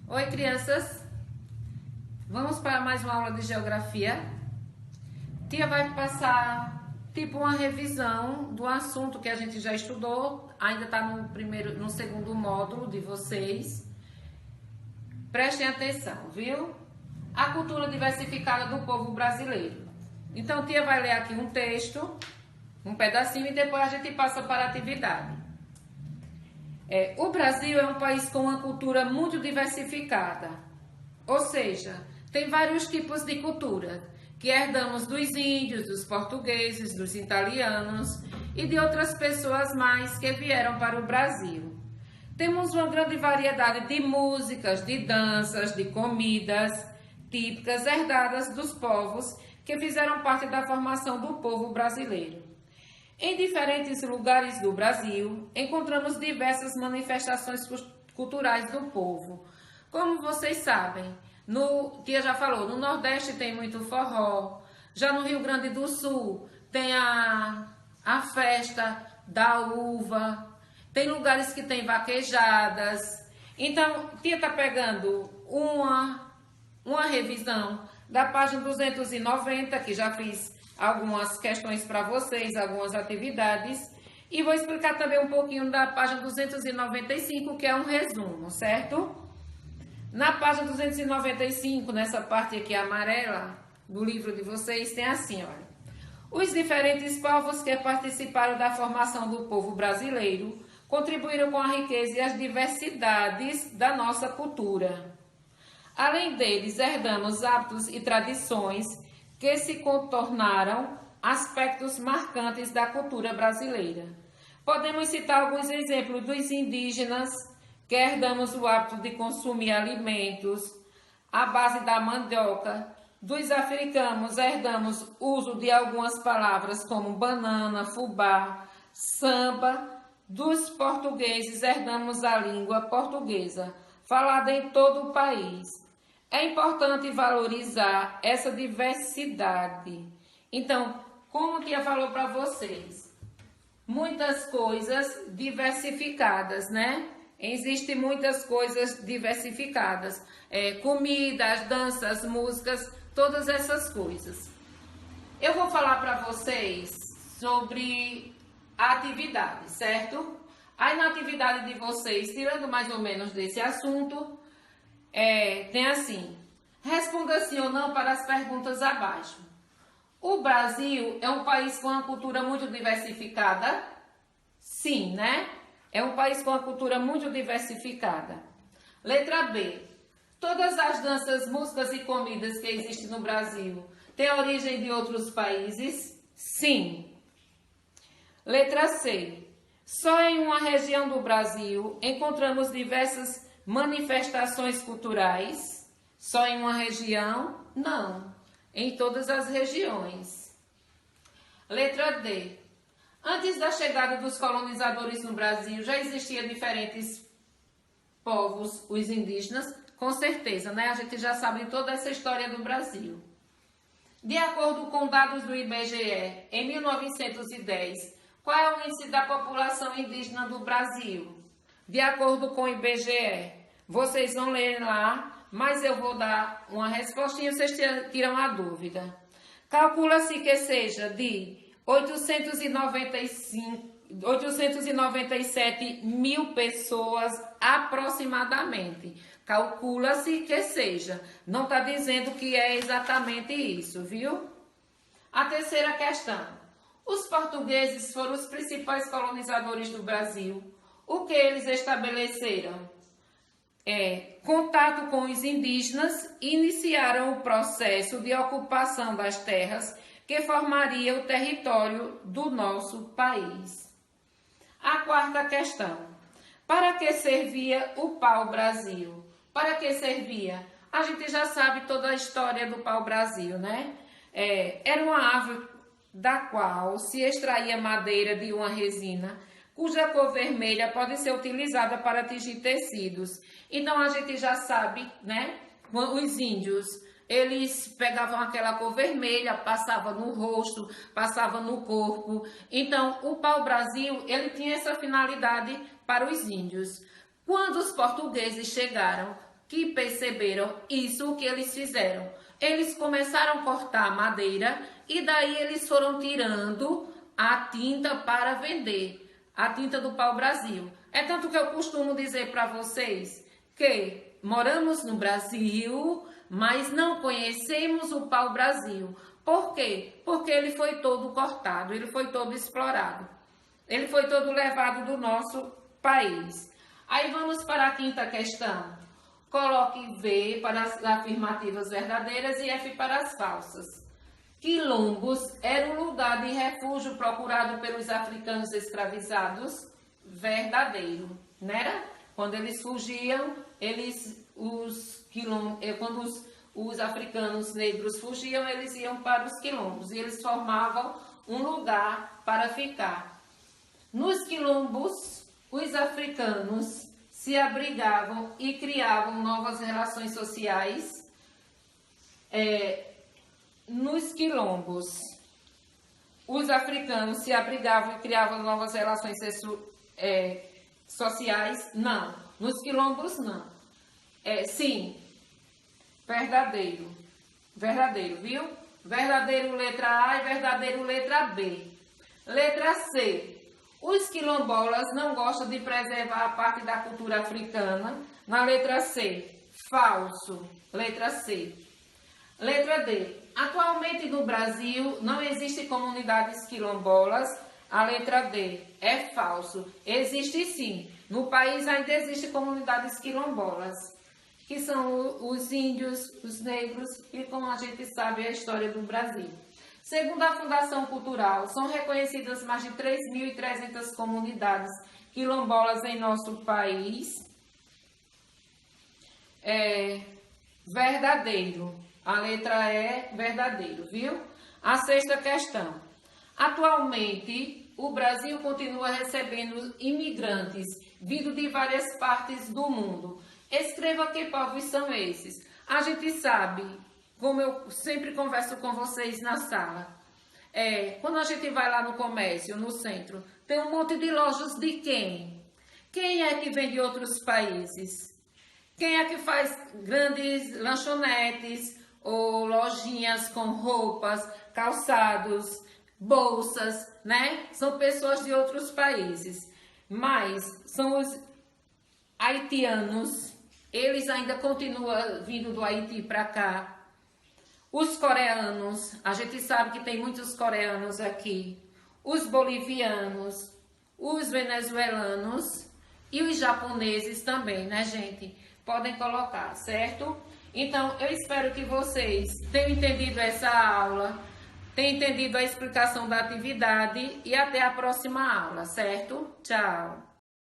Oi, crianças! Vamos para mais uma aula de geografia. Tia vai passar tipo uma revisão do assunto que a gente já estudou, ainda está no segundo módulo de vocês. Prestem atenção, viu? A cultura diversificada do povo brasileiro. Então, tia vai ler aqui um texto, um pedacinho, e depois a gente passa para a atividade. O Brasil é um país com uma cultura muito diversificada, ou seja, tem vários tipos de cultura que herdamos dos índios, dos portugueses, dos italianos e de outras pessoas mais que vieram para o Brasil. Temos uma grande variedade de músicas, de danças, de comidas típicas herdadas dos povos que fizeram parte da formação do povo brasileiro. Em diferentes lugares do Brasil, encontramos diversas manifestações culturais do povo. Como vocês sabem, tia já falou, no Nordeste tem muito forró, já no Rio Grande do Sul tem a festa da uva, tem lugares que tem vaquejadas. Então, tia está pegando uma revisão da página 290, que já fiz algumas questões para vocês, algumas atividades, e vou explicar também um pouquinho da página 295, que é um resumo, certo? Na página 295, nessa parte aqui amarela do livro de vocês, tem assim, olha: os diferentes povos que participaram da formação do povo brasileiro contribuíram com a riqueza e as diversidades da nossa cultura. Além deles, herdamos hábitos e tradições que se contornaram aspectos marcantes da cultura brasileira. Podemos citar alguns exemplos dos indígenas, que herdamos o hábito de consumir alimentos à base da mandioca. Dos africanos, herdamos o uso de algumas palavras como banana, fubá, samba. Dos portugueses, herdamos a língua portuguesa, falada em todo o país. É importante valorizar essa diversidade. Então, como tia falou para vocês, muitas coisas diversificadas, né? Existem muitas coisas diversificadas. Comidas, danças, músicas, todas essas coisas. Eu vou falar para vocês sobre a atividade, certo? Aí na atividade de vocês, tirando mais ou menos desse assunto, tem assim: responda sim ou não para as perguntas abaixo. O Brasil é um país com uma cultura muito diversificada? Sim, né? É um país com uma cultura muito diversificada. Letra B. Todas as danças, músicas e comidas que existem no Brasil têm origem de outros países? Sim. Letra C. Só em uma região do Brasil encontramos diversas manifestações culturais? Só em uma região? Não. Em todas as regiões. Letra D. Antes da chegada dos colonizadores no Brasil, já existiam diferentes povos, os indígenas? Com certeza, né? A gente já sabe toda essa história do Brasil. De acordo com dados do IBGE, em 1910, qual é o índice da população indígena do Brasil? De acordo com o IBGE, vocês vão ler lá, mas eu vou dar uma respostinha, vocês tiram a dúvida. Calcula-se que seja de 897 mil pessoas aproximadamente. Calcula-se que seja. Não está dizendo que é exatamente isso, viu? A terceira questão. Os portugueses foram os principais colonizadores do Brasil. O que eles estabeleceram? Contato com os indígenas, iniciaram o processo de ocupação das terras que formaria o território do nosso país. A quarta questão. Para que servia o pau-brasil? Para que servia? A gente já sabe toda a história do pau-brasil, né? Era uma árvore da qual se extraía madeira de uma resina, cuja cor vermelha pode ser utilizada para tingir tecidos. Então, a gente já sabe, né? Os índios, eles pegavam aquela cor vermelha, passavam no rosto, passavam no corpo. Então, o pau-brasil, ele tinha essa finalidade para os índios. Quando os portugueses chegaram, que perceberam isso que eles fizeram. Eles começaram a cortar madeira e daí eles foram tirando a tinta para vender, a tinta do pau-brasil. É tanto que eu costumo dizer para vocês que moramos no Brasil, mas não conhecemos o pau-brasil. Por quê? Porque ele foi todo cortado, ele foi todo explorado. Ele foi todo levado do nosso país. Aí vamos para a quinta questão. Coloque V para as afirmativas verdadeiras e F para as falsas. Quilombos era um lugar de refúgio procurado pelos africanos escravizados? Verdadeiro, não era? Quando eles fugiam, quando os africanos negros fugiam, eles iam para os quilombos e eles formavam um lugar para ficar. Nos quilombos, os africanos se abrigavam e criavam novas relações sociais. Nos quilombos, os africanos se abrigavam e criavam novas relações sociais? Não. Nos quilombos, não. Sim. Verdadeiro. Verdadeiro, viu? Verdadeiro letra A e verdadeiro letra B. Letra C. Os quilombolas não gostam de preservar a parte da cultura africana. Na letra C. Falso. Letra C. Letra D. Atualmente no Brasil não existem comunidades quilombolas. A letra D. É falso. Existe sim. No país ainda existem comunidades quilombolas, que são os índios, os negros e, como a gente sabe, a história do Brasil. Segundo a Fundação Cultural, são reconhecidas mais de 3.300 comunidades quilombolas em nosso país. Verdadeiro. A letra E, verdadeiro, viu? A sexta questão. Atualmente, o Brasil continua recebendo imigrantes vindo de várias partes do mundo. Escreva que povos são esses. A gente sabe, como eu sempre converso com vocês na sala, quando a gente vai lá no comércio, no centro, tem um monte de lojas de quem? Quem é que vem de outros países? Quem é que faz grandes lanchonetes ou lojinhas com roupas, calçados, bolsas, né? São pessoas de outros países. Mas são os haitianos, eles ainda continuam vindo do Haiti para cá. Os coreanos, a gente sabe que tem muitos coreanos aqui. Os bolivianos, os venezuelanos e os japoneses também, né, gente? Podem colocar, certo? Então, eu espero que vocês tenham entendido essa aula, tenham entendido a explicação da atividade e até a próxima aula, certo? Tchau!